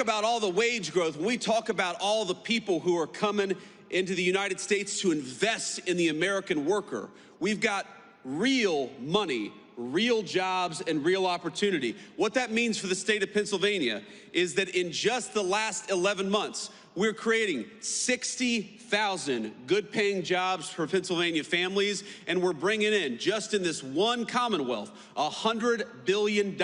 talk about all the wage growth, when we talk about all the people who are coming into the United States to invest in the American worker, we've got real money, real jobs, and real opportunity. What that means for the state of Pennsylvania is that in just the last 11 months, we're creating 60,000 good-paying jobs for Pennsylvania families, and we're bringing in, just in this one Commonwealth, $100 billion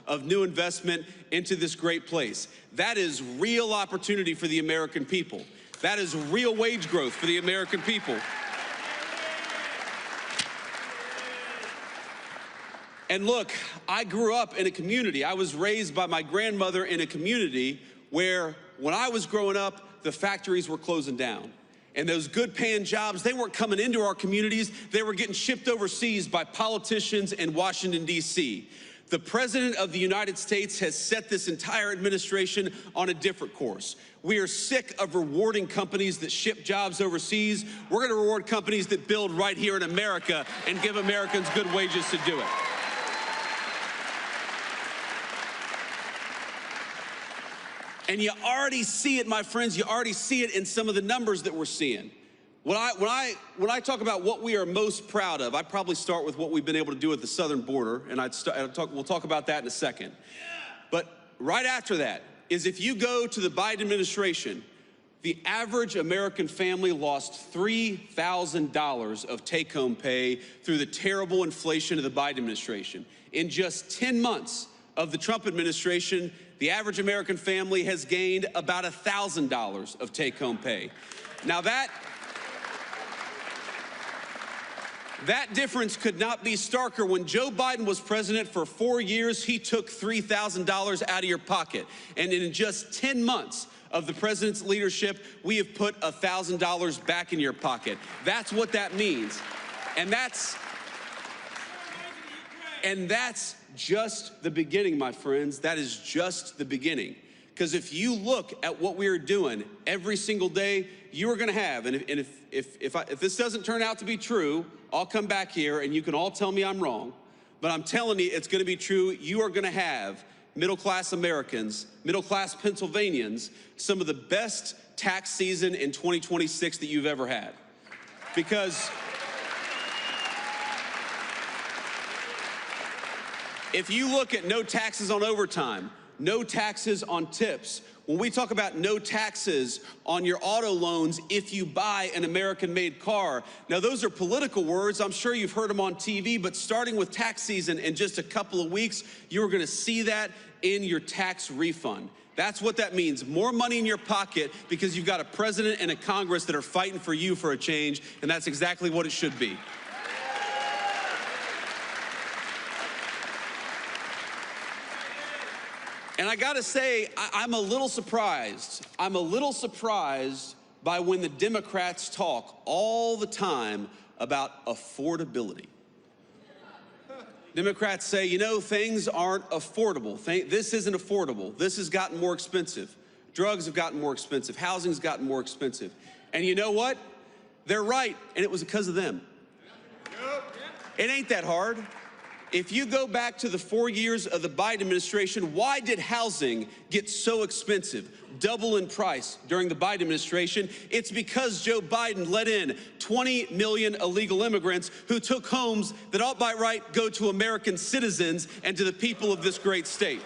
of new investment into this great place. That is real opportunity for the American people. That is real wage growth for the American people. And look, I grew up in a community. I was raised by my grandmother in a community where, when I was growing up, the factories were closing down. And those good paying jobs, they weren't coming into our communities, they were getting shipped overseas by politicians in Washington, D.C. The President of the United States has set this entire administration on a different course. We are sick of rewarding companies that ship jobs overseas. We're going to reward companies that build right here in America and give Americans good wages to do it. And you already see it, my friends, you already see it in some of the numbers that we're seeing. When I talk about what we are most proud of, I probably start with what we've been able to do at the southern border, and we'll talk about that in a second. But right after that is, if you go to the Biden administration, the average American family lost $3,000 of take-home pay through the terrible inflation of the Biden administration. In just 10 months of the Trump administration, the average American family has gained about $1,000 of take-home pay. Now that difference could not be starker. When Joe Biden was president for 4 years, he took $3,000 out of your pocket. And in just 10 months of the president's leadership, we have put $1,000 back in your pocket. That's what that means. And that's just the beginning, my friends. That is just the beginning. Because if you look at what we are doing every single day, you are going to have, and if this doesn't turn out to be true, I'll come back here and you can all tell me I'm wrong, but I'm telling you it's going to be true. You are going to have middle-class Americans, middle-class Pennsylvanians, some of the best tax season in 2026 that you've ever had. Because if you look at no taxes on overtime, no taxes on tips, when we talk about no taxes on your auto loans if you buy an American-made car, now those are political words. I'm sure you've heard them on TV, but starting with tax season in just a couple of weeks, you're going to see that in your tax refund. That's what that means. More money in your pocket because you've got a president and a Congress that are fighting for you for a change, and that's exactly what it should be. And I gotta say, I'm a little surprised. I'm a little surprised by when the Democrats talk all the time about affordability. Democrats say, you know, things aren't affordable. This isn't affordable. This has gotten more expensive. Drugs have gotten more expensive. Housing's gotten more expensive. And you know what? They're right, and it was because of them. It ain't that hard. If you go back to the 4 years of the Biden administration, why did housing get so expensive, double in price during the Biden administration? It's because Joe Biden let in 20 million illegal immigrants who took homes that ought by right go to American citizens and to the people of this great state.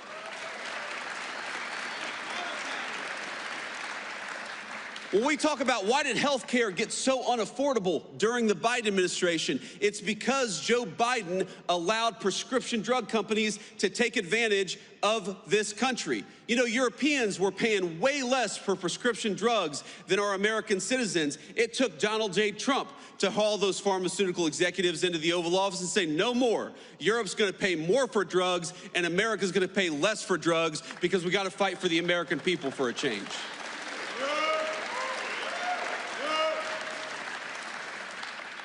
When we talk about why did health care get so unaffordable during the Biden administration, it's because Joe Biden allowed prescription drug companies to take advantage of this country. You know, Europeans were paying way less for prescription drugs than our American citizens. It took Donald J. Trump to haul those pharmaceutical executives into the Oval Office and say, no more. Europe's going to pay more for drugs, and America's going to pay less for drugs because we got to fight for the American people for a change.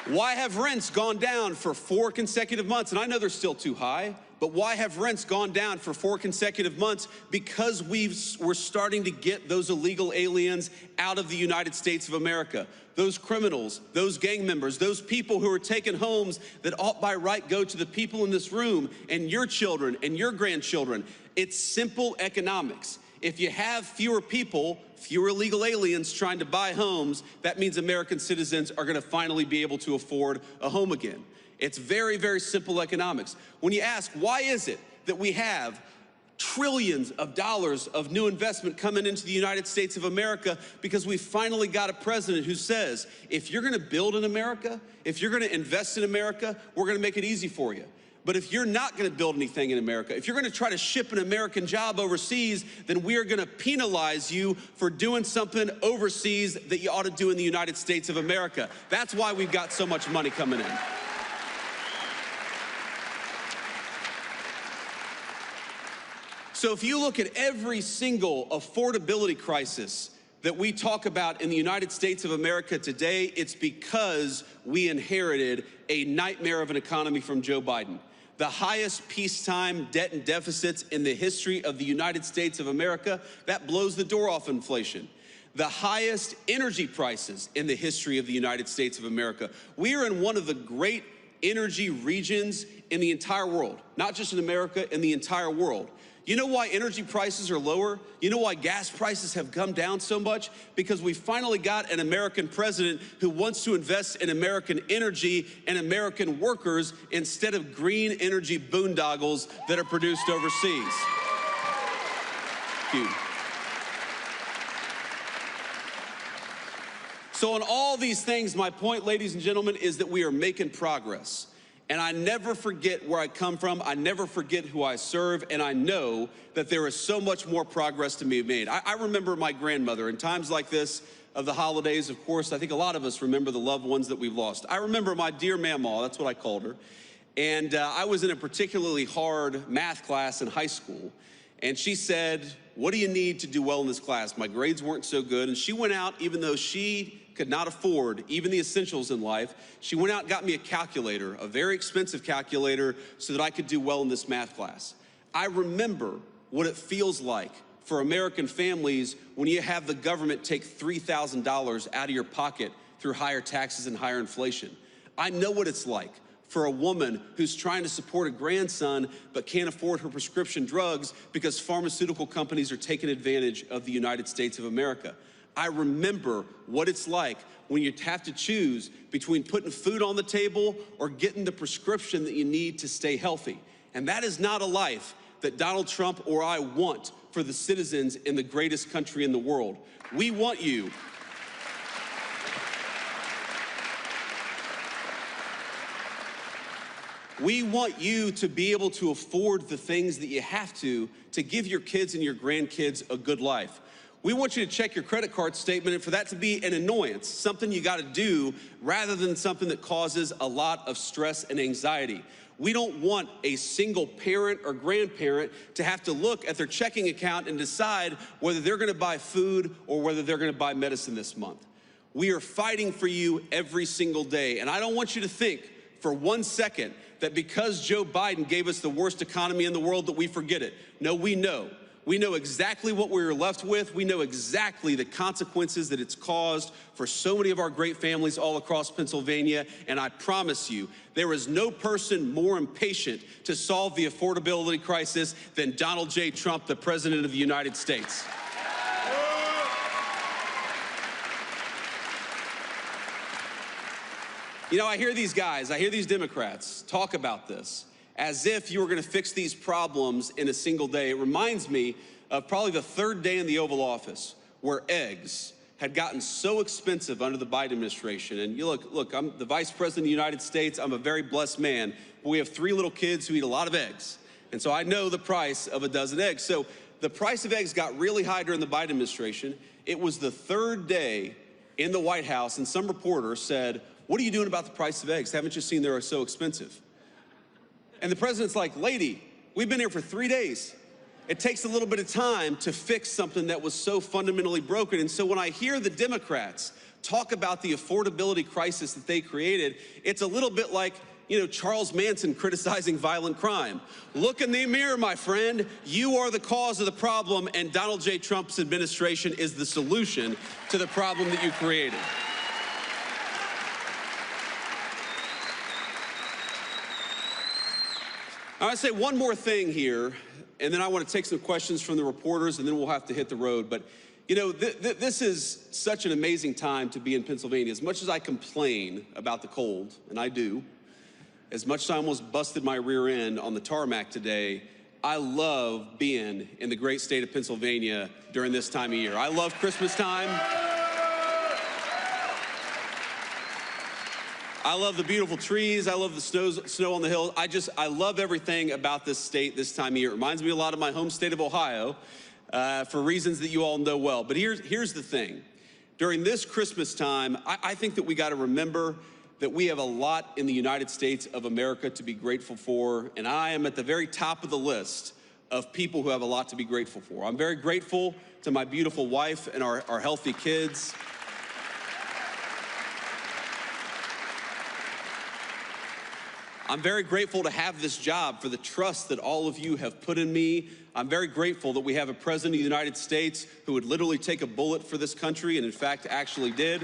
Why have rents gone down for 4 consecutive months? And I know they're still too high, but why have rents gone down for 4 consecutive months? Because we're starting to get those illegal aliens out of the United States of America. Those criminals, those gang members, those people who are taking homes that ought by right go to the people in this room and your children and your grandchildren. It's simple economics. If you have fewer people, fewer illegal aliens trying to buy homes, that means American citizens are going to finally be able to afford a home again. It's very, very simple economics. When you ask, why is it that we have trillions of dollars of new investment coming into the United States of America? Because we finally got a president who says, if you're gonna build in America, if you're gonna invest in America, we're gonna make it easy for you. But if you're not gonna build anything in America, if you're gonna try to ship an American job overseas, then we are gonna penalize you for doing something overseas that you ought to do in the United States of America. That's why we've got so much money coming in. So if you look at every single affordability crisis that we talk about in the United States of America today, it's because we inherited a nightmare of an economy from Joe Biden. The highest peacetime debt and deficits in the history of the United States of America, that blows the door off inflation. The highest energy prices in the history of the United States of America. We are in one of the great energy regions in the entire world, not just in America, in the entire world. You know why energy prices are lower? You know why gas prices have come down so much? Because we finally got an American president who wants to invest in American energy and American workers instead of green energy boondoggles that are produced overseas. Thank you. So on all these things, my point, ladies and gentlemen, is that we are making progress. And I never forget where I come from, I never forget who I serve, and I know that there is so much more progress to be made. I remember my grandmother in times like this of the holidays. Of course, I think a lot of us remember the loved ones that we've lost. I remember my dear Mamaw, that's what I called her, and I was in a particularly hard math class in high school, and she said, what do you need to do well in this class? My grades weren't so good, and she went out, even though she could not afford even the essentials in life, she went out and got me a calculator, a very expensive calculator, so that I could do well in this math class. I remember what it feels like for American families when you have the government take $3,000 out of your pocket through higher taxes and higher inflation. I know what it's like for a woman who's trying to support a grandson but can't afford her prescription drugs because pharmaceutical companies are taking advantage of the United States of America. I remember what it's like when you have to choose between putting food on the table or getting the prescription that you need to stay healthy. And that is not a life that Donald Trump or I want for the citizens in the greatest country in the world. We want you. We want you to be able to afford the things that you have to give your kids and your grandkids a good life. We want you to check your credit card statement and for that to be an annoyance, something you gotta do rather than something that causes a lot of stress and anxiety. We don't want a single parent or grandparent to have to look at their checking account and decide whether they're gonna buy food or whether they're gonna buy medicine this month. We are fighting for you every single day. And I don't want you to think for 1 second that because Joe Biden gave us the worst economy in the world that we forget it. No, we know. We know exactly what we were left with. We know exactly the consequences that it's caused for so many of our great families all across Pennsylvania. And I promise you, there is no person more impatient to solve the affordability crisis than Donald J. Trump, the President of the United States. You know, I hear these guys, I hear these Democrats talk about this as if you were gonna fix these problems in a single day. It reminds me of probably the third day in the Oval Office where eggs had gotten so expensive under the Biden administration. And you look, I'm the Vice President of the United States, I'm a very blessed man, but we have 3 little kids who eat a lot of eggs. And so I know the price of a dozen eggs. So the price of eggs got really high during the Biden administration. It was the third day in the White House and some reporter said, what are you doing about the price of eggs? Haven't you seen they're so expensive? And the president's like, lady, we've been here for 3 days. It takes a little bit of time to fix something that was so fundamentally broken. And so when I hear the Democrats talk about the affordability crisis that they created, it's a little bit like, you know, Charles Manson criticizing violent crime. Look in the mirror, my friend. You are the cause of the problem, and Donald J. Trump's administration is the solution to the problem that you created. I want to say one more thing here and then I want to take some questions from the reporters, and then we'll have to hit the road. But, you know, this is such an amazing time to be in Pennsylvania. As much as I complain about the cold, and I do, as much as I almost busted my rear end on the tarmac today, I love being in the great state of Pennsylvania during this time of year. I love Christmas time. I love the beautiful trees. I love the snow on the hills. I love everything about this state this time of year. It reminds me a lot of my home state of Ohio for reasons that you all know well. But here's the thing. During this Christmas time, I think that we got to remember that we have a lot in the United States of America to be grateful for, and I am at the very top of the list of people who have a lot to be grateful for. I'm very grateful to my beautiful wife and our healthy kids. I'm very grateful to have this job, for the trust that all of you have put in me. I'm very grateful that we have a president of the United States who would literally take a bullet for this country, and in fact actually did.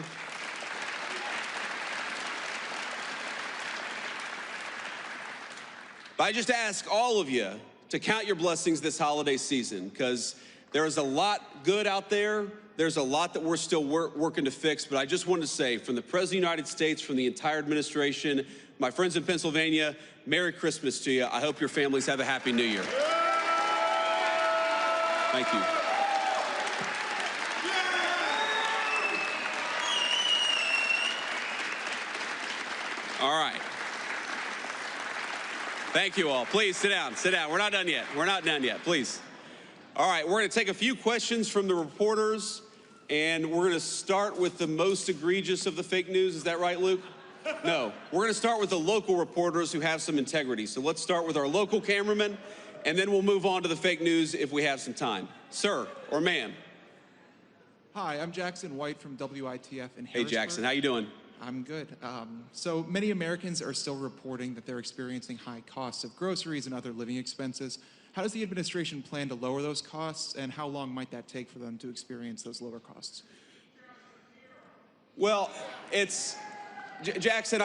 But I just ask all of you to count your blessings this holiday season, because there is a lot good out there. There's a lot that we're still working to fix. But I just wanted to say, from the President of the United States, from the entire administration, my friends in Pennsylvania, Merry Christmas to you. I hope your families have a Happy New Year. Thank you. All right. Thank you all. Please sit down. Sit down. We're not done yet. We're not done yet. Please. All right. We're going to take a few questions from the reporters, and we're going to start with the most egregious of the fake news. Is that right, Luke? No. We're going to start with the local reporters who have some integrity. So let's start with our local cameraman, and then we'll move on to the fake news if we have some time. Sir or ma'am? Hi, I'm Jackson White from WITF in Harrisburg. Hey, Jackson. How you doing? I'm good. So many Americans are still reporting that they're experiencing high costs of groceries and other living expenses. How does the administration plan to lower those costs, and how long might that take for them to experience those lower costs? Well, Jackson,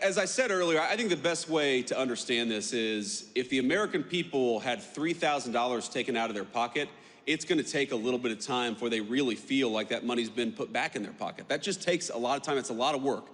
as I said earlier, I think the best way to understand this is if the American people had $3,000 taken out of their pocket, it's going to take a little bit of time before they really feel like that money's been put back in their pocket. That just takes a lot of time. It's a lot of work.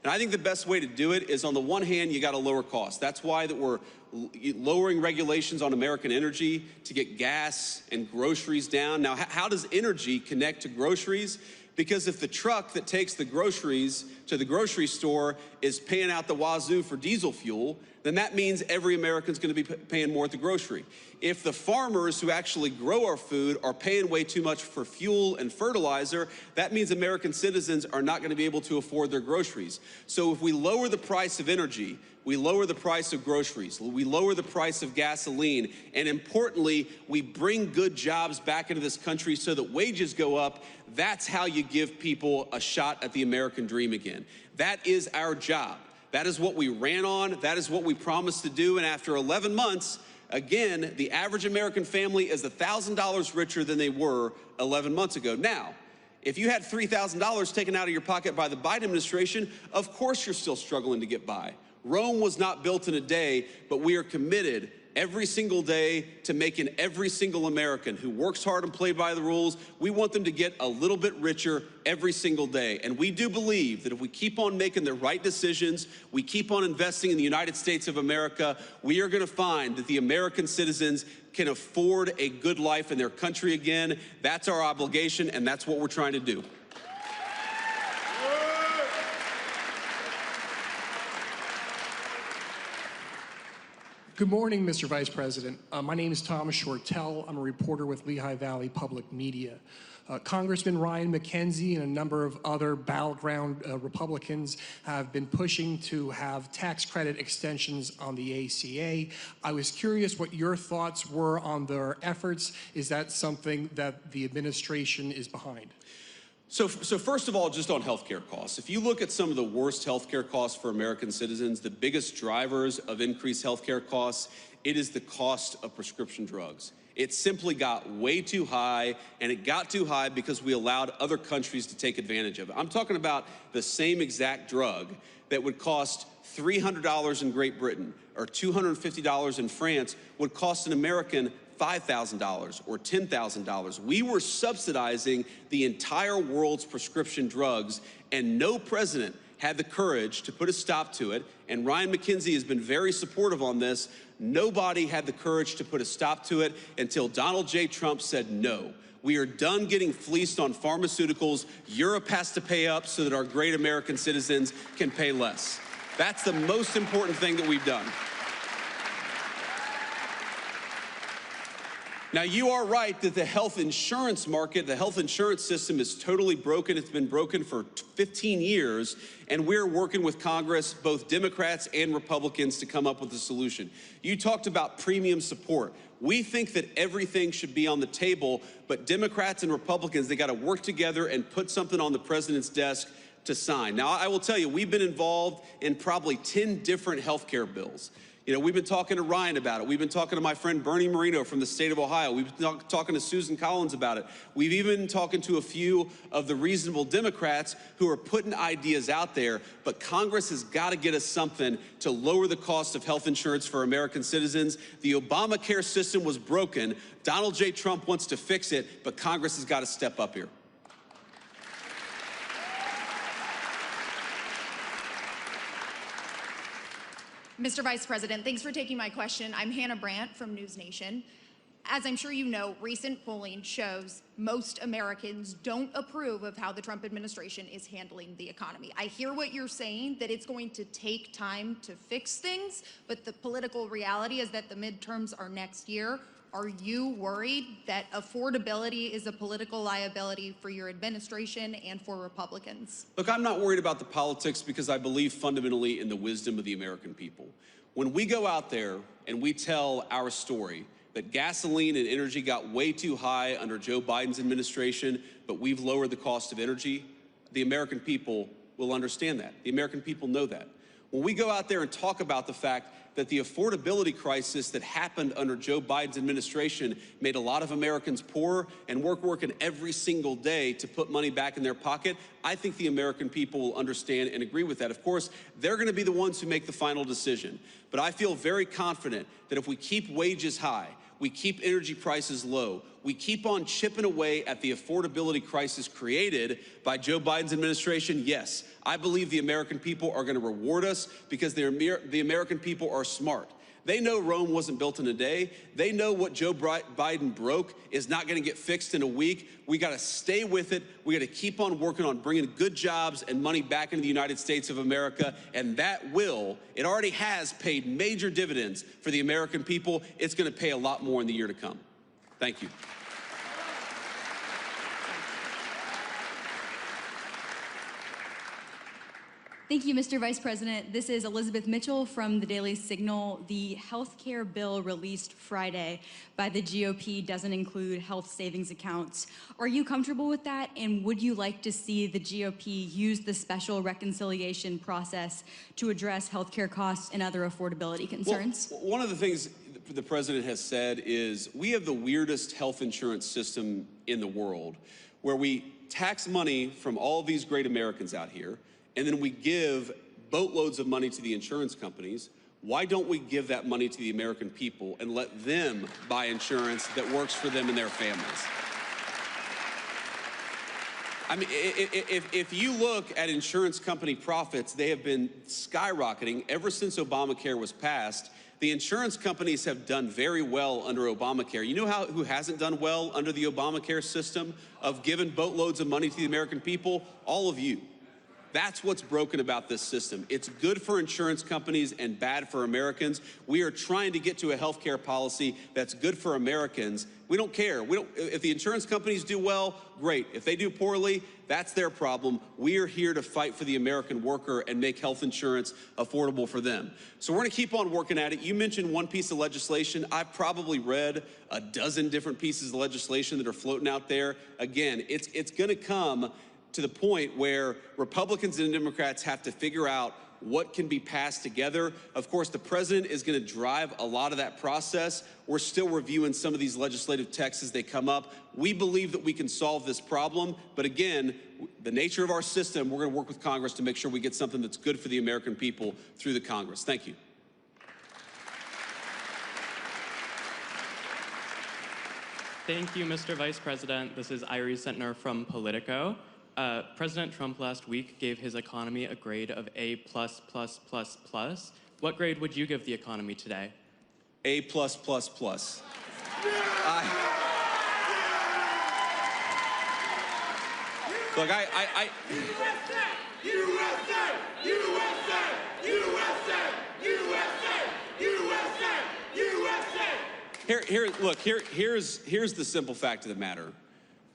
And I think the best way to do it is, on the one hand, you got to lower costs. That's why that we're lowering regulations on American energy to get gas and groceries down. Now, how does energy connect to groceries? Because if the truck that takes the groceries to the grocery store is paying out the wazoo for diesel fuel, then that means every American's going to be paying more at the grocery. If the farmers who actually grow our food are paying way too much for fuel and fertilizer, that means American citizens are not going to be able to afford their groceries. So if we lower the price of energy, we lower the price of groceries, we lower the price of gasoline, and importantly, we bring good jobs back into this country so that wages go up. That's how you give people a shot at the American dream again. That is our job. That is what we ran on. That is what we promised to do. And after 11 months, again, the average American family is $1,000 richer than they were 11 months ago. Now, if you had $3,000 taken out of your pocket by the Biden administration, of course you're still struggling to get by. Rome was not built in a day, but we are committed every single day to making every single American who works hard and plays by the rules, we want them to get a little bit richer every single day. And we do believe that if we keep on making the right decisions, we keep on investing in the United States of America, we are going to find that the American citizens can afford a good life in their country again. That's our obligation, and that's what we're trying to do. Good morning, Mr. Vice President. My name is Thomas Shortell. I'm a reporter with Lehigh Valley Public Media. Congressman Ryan McKenzie and a number of other battleground Republicans have been pushing to have tax credit extensions on the ACA. I was curious what your thoughts were on their efforts. Is that something that the administration is behind? So first of all, just on healthcare costs, if you look at some of the worst healthcare costs for American citizens, the biggest drivers of increased healthcare costs, it is the cost of prescription drugs. It simply got way too high, and it got too high because we allowed other countries to take advantage of it. I'm talking about the same exact drug that would cost $300 in Great Britain or $250 in France would cost an American $5,000 or $10,000. We were subsidizing the entire world's prescription drugs, and no president had the courage to put a stop to it. And Ryan McKenzie has been very supportive on this. Nobody had the courage to put a stop to it until Donald J. Trump said no. We are done getting fleeced on pharmaceuticals. Europe has to pay up so that our great American citizens can pay less. That's the most important thing that we've done. Now, you are right that the health insurance market, the health insurance system is totally broken. It's been broken for 15 years, and we're working with Congress, both Democrats and Republicans, to come up with a solution. You talked about premium support. We think that everything should be on the table, but Democrats and Republicans, they got to work together and put something on the president's desk to sign. Now, I will tell you, we've been involved in probably 10 different health care bills. You know, we've been talking to Ryan about it. We've been talking to my friend Bernie Moreno from the state of Ohio. We've been talking to Susan Collins about it. We've even been talking to a few of the reasonable Democrats who are putting ideas out there. But Congress has got to get us something to lower the cost of health insurance for American citizens. The Obamacare system was broken. Donald J. Trump wants to fix it, but Congress has got to step up here. Mr. Vice President, thanks for taking my question. I'm Hannah Brandt from News Nation. As I'm sure you know, recent polling shows most Americans don't approve of how the Trump administration is handling the economy. I hear what you're saying, that it's going to take time to fix things, but the political reality is that the midterms are next year. Are you worried that affordability is a political liability for your administration and for Republicans? Look, I'm not worried about the politics because I believe fundamentally in the wisdom of the American people. When we go out there and we tell our story that gasoline and energy got way too high under Joe Biden's administration, but we've lowered the cost of energy, the American people will understand that. The American people know that. When we go out there and talk about the fact that the affordability crisis that happened under Joe Biden's administration made a lot of Americans poorer, and we're working every single day to put money back in their pocket, I think the American people will understand and agree with that. Of course, they're going to be the ones who make the final decision. But I feel very confident that if we keep wages high, we keep energy prices low, we keep on chipping away at the affordability crisis created by Joe Biden's administration, yes, I believe the American people are going to reward us because the American people are smart. They know Rome wasn't built in a day. They know what Joe Biden broke is not going to get fixed in a week. We got to stay with it. We got to keep on working on bringing good jobs and money back into the United States of America. And that will, it already has paid major dividends for the American people. It's going to pay a lot more in the year to come. Thank you. Thank you, Mr. Vice President. This is Elizabeth Mitchell from the Daily Signal. The health care bill released Friday by the GOP doesn't include health savings accounts. Are you comfortable with that? And would you like to see the GOP use the special reconciliation process to address health care costs and other affordability concerns? Well, one of the things the president has said is we have the weirdest health insurance system in the world, where we tax money from all of these great Americans out here, and then we give boatloads of money to the insurance companies. Why don't we give that money to the American people and let them buy insurance that works for them and their families? I mean, if you look at insurance company profits, they have been skyrocketing ever since Obamacare was passed. The insurance companies have done very well under Obamacare. You know who hasn't done well under the Obamacare system of giving boatloads of money to the American people? All of you. That's what's broken about this system. It's good for insurance companies and bad for Americans. We are trying to get to a health care policy that's good for Americans. We don't care. If the insurance companies do well, great. If they do poorly, that's their problem. We are here to fight for the American worker and make health insurance affordable for them. So we're going to keep on working at it. You mentioned one piece of legislation. I've probably read a dozen different pieces of legislation that are floating out there. Again, it's going to come to the point where Republicans and Democrats have to figure out what can be passed together. Of course, the president is going to drive a lot of that process. We're still reviewing some of these legislative texts as they come up. We believe that we can solve this problem, but again, the nature of our system, we're going to work with Congress to make sure we get something that's good for the American people through the Congress. Thank you. Thank you, Mr. Vice President. This is Iris Sentner from Politico. President Trump last week gave his economy a grade of A++++. What grade would you give the economy today? A++++. Look, here's the simple fact of the matter.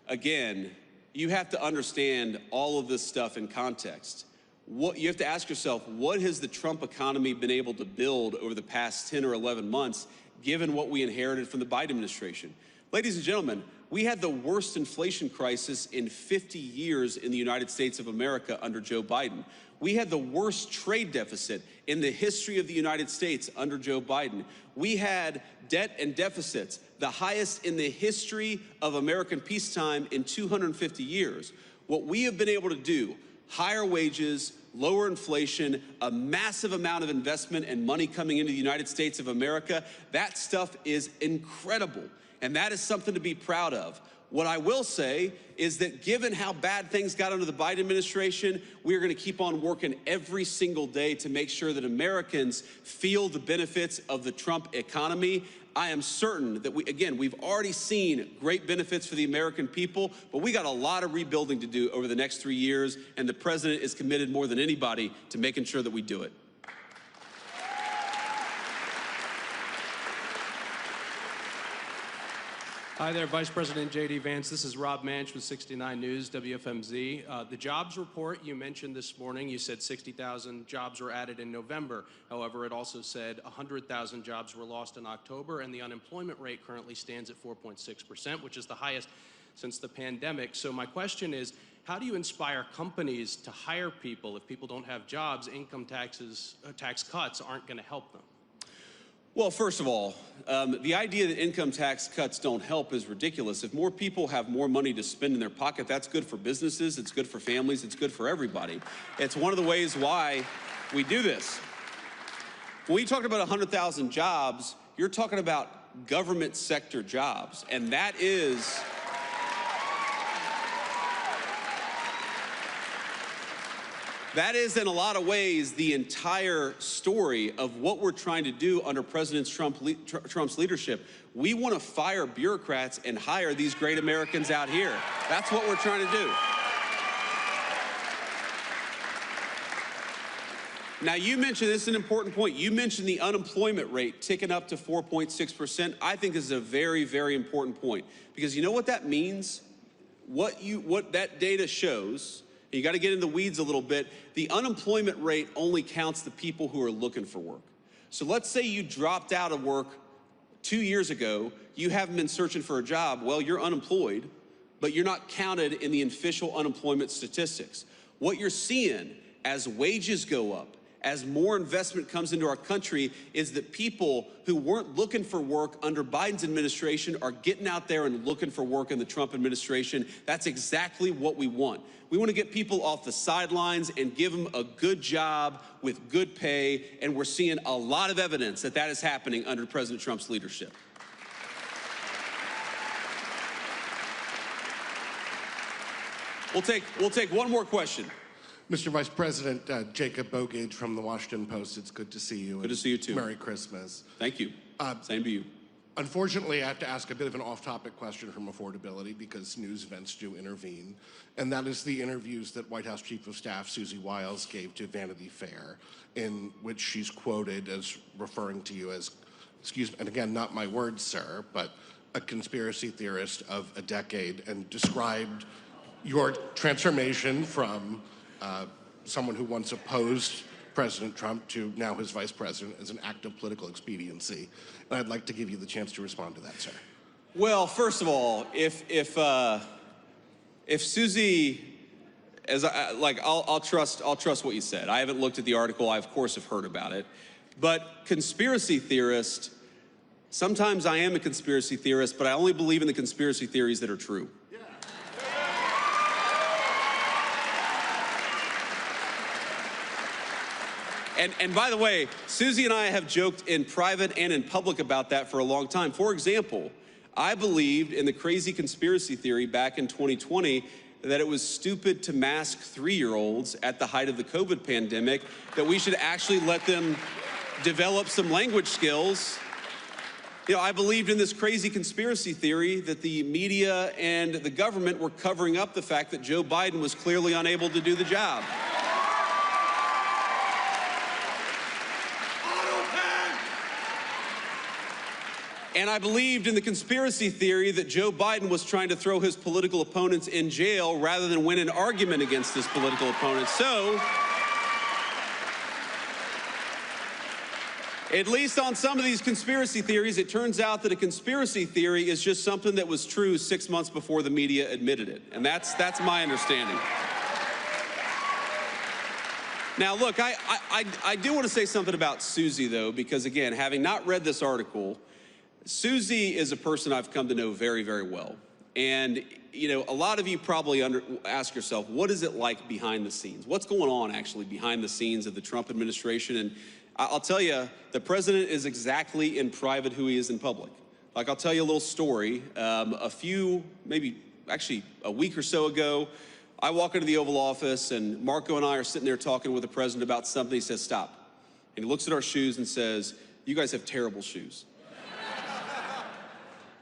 Again, you have to understand all of this stuff in context. You have to ask yourself, what has the Trump economy been able to build over the past 10 or 11 months, given what we inherited from the Biden administration? Ladies and gentlemen, we had the worst inflation crisis in 50 years in the United States of America under Joe Biden. We had the worst trade deficit in the history of the United States under Joe Biden. We had debt and deficits, the highest in the history of American peacetime in 250 years. What we have been able to do, higher wages, lower inflation, a massive amount of investment and money coming into the United States of America, that stuff is incredible. And that is something to be proud of. What I will say is that given how bad things got under the Biden administration, we're going to keep on working every single day to make sure that Americans feel the benefits of the Trump economy. I am certain that we've already seen great benefits for the American people, but we got a lot of rebuilding to do over the next 3 years, and the president is committed more than anybody to making sure that we do it. Hi there, Vice President JD Vance. This is Rob Manch with 69 News, WFMZ. The jobs report you mentioned this morning, you said 60,000 jobs were added in November. However, it also said 100,000 jobs were lost in October, and the unemployment rate currently stands at 4.6%, which is the highest since the pandemic. So my question is, how do you inspire companies to hire people? If people don't have jobs, income tax cuts aren't going to help them. Well, first of all, the idea that income tax cuts don't help is ridiculous. If more people have more money to spend in their pocket, that's good for businesses, it's good for families, it's good for everybody. It's one of the ways why we do this. When you talk about 100,000 jobs, you're talking about government sector jobs, and that is in a lot of ways the entire story of what we're trying to do under President Trump's leadership. We want to fire bureaucrats and hire these great Americans out here. That's what we're trying to do. Now, you mentioned, this is an important point, you mentioned the unemployment rate ticking up to 4.6%. I think this is a very, very important point, because you know what that means? What that data shows, you got to get in the weeds a little bit. The unemployment rate only counts the people who are looking for work. So let's say you dropped out of work 2 years ago, you haven't been searching for a job. Well, you're unemployed, but you're not counted in the official unemployment statistics. What you're seeing as wages go up, as more investment comes into our country, is that people who weren't looking for work under Biden's administration are getting out there and looking for work in the Trump administration. That's exactly what we want. We want to get people off the sidelines and give them a good job with good pay, and we're seeing a lot of evidence that that is happening under President Trump's leadership. We'll take one more question. Mr. Vice President, Jacob Bogage from the Washington Post. It's good to see you. Good to see you too. Merry Christmas. Thank you. Same to you. Unfortunately, I have to ask a bit of an off-topic question from affordability because news events do intervene, and that is the interviews that White House Chief of Staff Susie Wiles gave to Vanity Fair, in which she's quoted as referring to you as, excuse me, and again, not my words, sir, but a conspiracy theorist of a decade, and described your transformation from someone who once opposed President Trump to now his vice president as an act of political expediency. And I'd like to give you the chance to respond to that, sir. Well, first of all, if Susie, I'll trust what you said. I haven't looked at the article. I of course have heard about it. But conspiracy theorist, sometimes I am a conspiracy theorist, but I only believe in the conspiracy theories that are true. And by the way, Susie and I have joked in private and in public about that for a long time. For example, I believed in the crazy conspiracy theory back in 2020 that it was stupid to mask 3-year-olds at the height of the COVID pandemic, that we should actually let them develop some language skills. You know, I believed in this crazy conspiracy theory that the media and the government were covering up the fact that Joe Biden was clearly unable to do the job. And I believed in the conspiracy theory that Joe Biden was trying to throw his political opponents in jail rather than win an argument against his political opponents. So, at least on some of these conspiracy theories, it turns out that a conspiracy theory is just something that was true 6 months before the media admitted it. And that's my understanding. Now, look, I do want to say something about Susie, though, because, again, having not read this article, Susie is a person I've come to know very, very well. And, you know, a lot of you probably ask yourself, what is it like behind the scenes? What's going on actually behind the scenes of the Trump administration? And I'll tell you, the president is exactly in private who he is in public. Like, I'll tell you a little story. Maybe a week or so ago, I walk into the Oval Office and Marco and I are sitting there talking with the president about something. He says, stop. And he looks at our shoes and says, you guys have terrible shoes.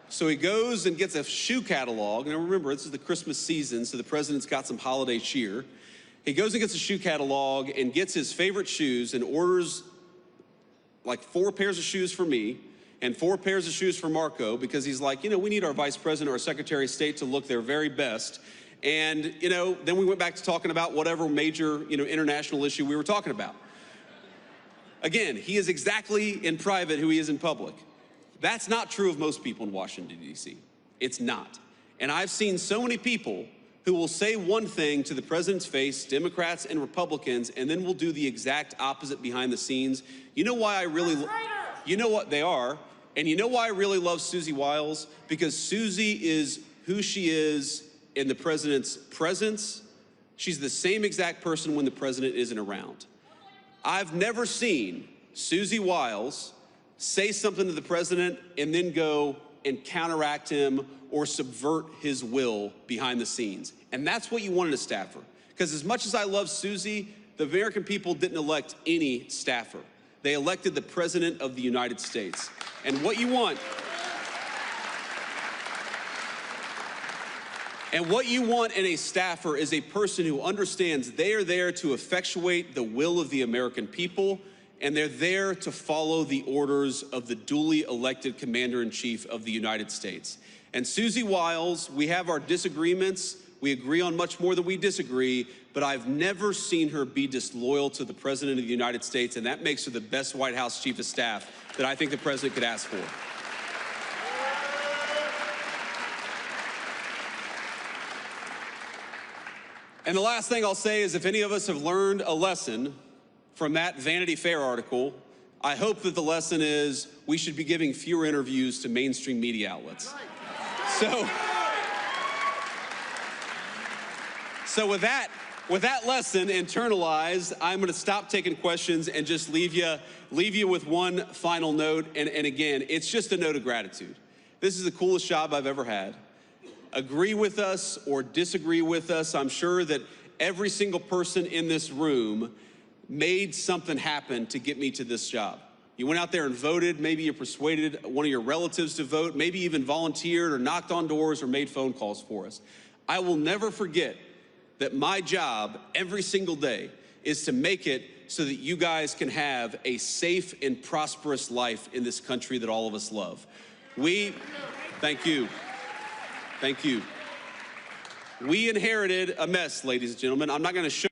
So he goes and gets a shoe catalog. And remember, this is the Christmas season, so the president's got some holiday cheer. He goes and gets a shoe catalog and gets his favorite shoes and orders like 4 pairs of shoes for me and 4 pairs of shoes for Marco, because he's like, you know, we need our vice president or secretary of state to look their very best. And, you know, then we went back to talking about whatever major, you know, international issue we were talking about. Again, he is exactly in private who he is in public. That's not true of most people in Washington, D.C. It's not. And I've seen so many people who will say one thing to the president's face, Democrats and Republicans, and then will do the exact opposite behind the scenes. You know why I really, you know what they are, and you know why I really love Susie Wiles? Because Susie is who she is in the president's presence. She's the same exact person when the president isn't around. I've never seen Susie Wiles say something to the president and then go and counteract him or subvert his will behind the scenes. And that's what you want in a staffer. Because as much as I love Susie, the American people didn't elect any staffer. They elected the President of the United States. And what you want, in a staffer is a person who understands they are there to effectuate the will of the American people, and they're there to follow the orders of the duly elected Commander-in-Chief of the United States. And Susie Wiles, we have our disagreements. We agree on much more than we disagree, but I've never seen her be disloyal to the President of the United States, and that makes her the best White House Chief of Staff that I think the President could ask for. And the last thing I'll say is, if any of us have learned a lesson from that Vanity Fair article, I hope that the lesson is we should be giving fewer interviews to mainstream media outlets. So with that lesson internalized, I'm going to stop taking questions and just leave you with one final note. And again, it's just a note of gratitude. This is the coolest job I've ever had. Agree with us or disagree with us, I'm sure that every single person in this room made something happen to get me to this job. You went out there and voted. Maybe you persuaded one of your relatives to vote, maybe even volunteered or knocked on doors or made phone calls for us. I will never forget that my job every single day is to make it so that you guys can have a safe and prosperous life in this country that all of us love. Thank you. Thank you. We inherited a mess, ladies and gentlemen. I'm not going to show